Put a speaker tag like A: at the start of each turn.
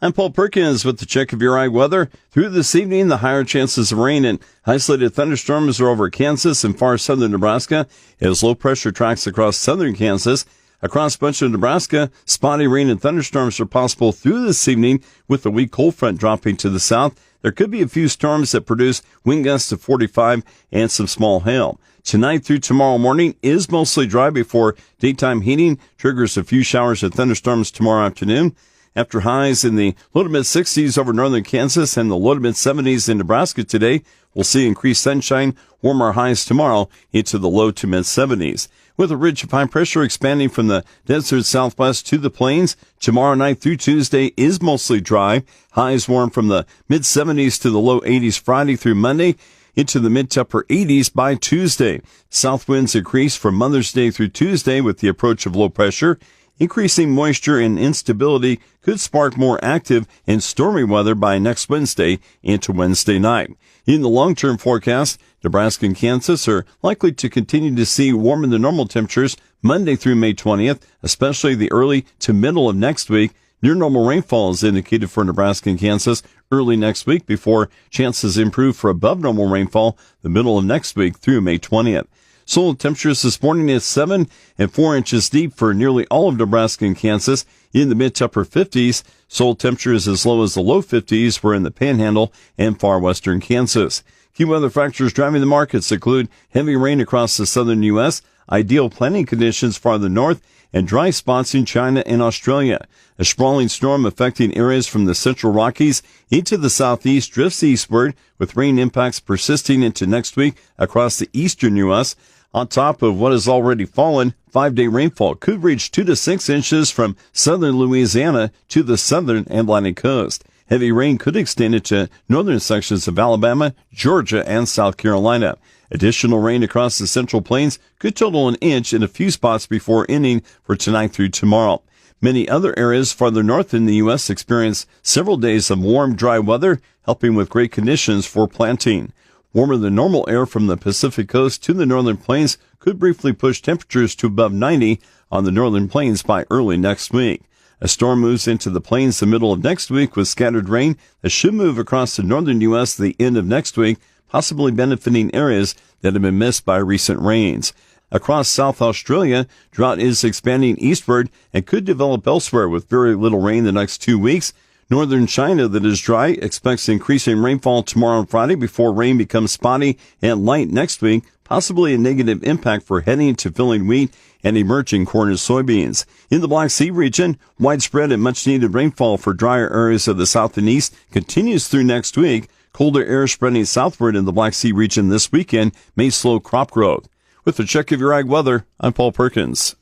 A: I'm Paul Perkins with the check of your eye weather. Through this evening, the higher chances of rain and isolated thunderstorms are over Kansas and far southern Nebraska as low pressure tracks across southern Kansas. Across much of Nebraska, spotty rain and thunderstorms are possible through this evening with the weak cold front dropping to the south. There could be a few storms that produce wind gusts of 45 and some small hail. Tonight through tomorrow morning is mostly dry before daytime heating triggers a few showers and thunderstorms tomorrow afternoon. After highs in the low to mid 60s over northern Kansas and the low to mid 70s in Nebraska today, we'll see increased sunshine, warmer highs tomorrow into the low to mid 70s. With a ridge of high pressure expanding from the desert southwest to the plains, tomorrow night through Tuesday is mostly dry. Highs warm from the mid 70s to the low 80s Friday through Monday, into the mid to upper 80s by Tuesday. South winds increase from Mother's Day through Tuesday with the approach of low pressure. Increasing moisture and instability could spark more active and stormy weather by next Wednesday into Wednesday night. In the long-term forecast, Nebraska and Kansas are likely to continue to see warmer than normal temperatures Monday through May 20th, especially the early to middle of next week. Near normal rainfall is indicated for Nebraska and Kansas early next week before chances improve for above normal rainfall the middle of next week through May 20th. Soil temperatures this morning at 7 and 4 inches deep for nearly all of Nebraska and Kansas in the mid to upper 50s. Soil temperatures as low as the low 50s were in the Panhandle and far western Kansas. Key weather factors driving the markets include heavy rain across the southern U.S., ideal planting conditions farther north, and dry spots in China and Australia. A sprawling storm affecting areas from the central Rockies into the southeast drifts eastward, with rain impacts persisting into next week across the eastern U.S. On top of what has already fallen, 5-day rainfall could reach 2 to 6 inches from southern Louisiana to the southern Atlantic coast. Heavy rain could extend into northern sections of Alabama, Georgia, and South Carolina. Additional rain across the Central Plains could total an inch in a few spots before ending for tonight through tomorrow. Many other areas farther north in the U.S. experience several days of warm, dry weather, helping with great conditions for planting. Warmer than normal air from the Pacific coast to the northern plains could briefly push temperatures to above 90 on the northern plains by early next week. A storm moves into the plains the middle of next week with scattered rain that should move across the northern U.S. the end of next week, possibly benefiting areas that have been missed by recent rains. Across South Australia, drought is expanding eastward and could develop elsewhere with very little rain the next 2 weeks. Northern China that is dry expects increasing rainfall tomorrow and Friday before rain becomes spotty and light next week, possibly a negative impact for heading to filling wheat and emerging corn and soybeans. In the Black Sea region, widespread and much-needed rainfall for drier areas of the south and east continues through next week. Colder air spreading southward in the Black Sea region this weekend may slow crop growth. With the check of your ag weather, I'm Paul Perkins.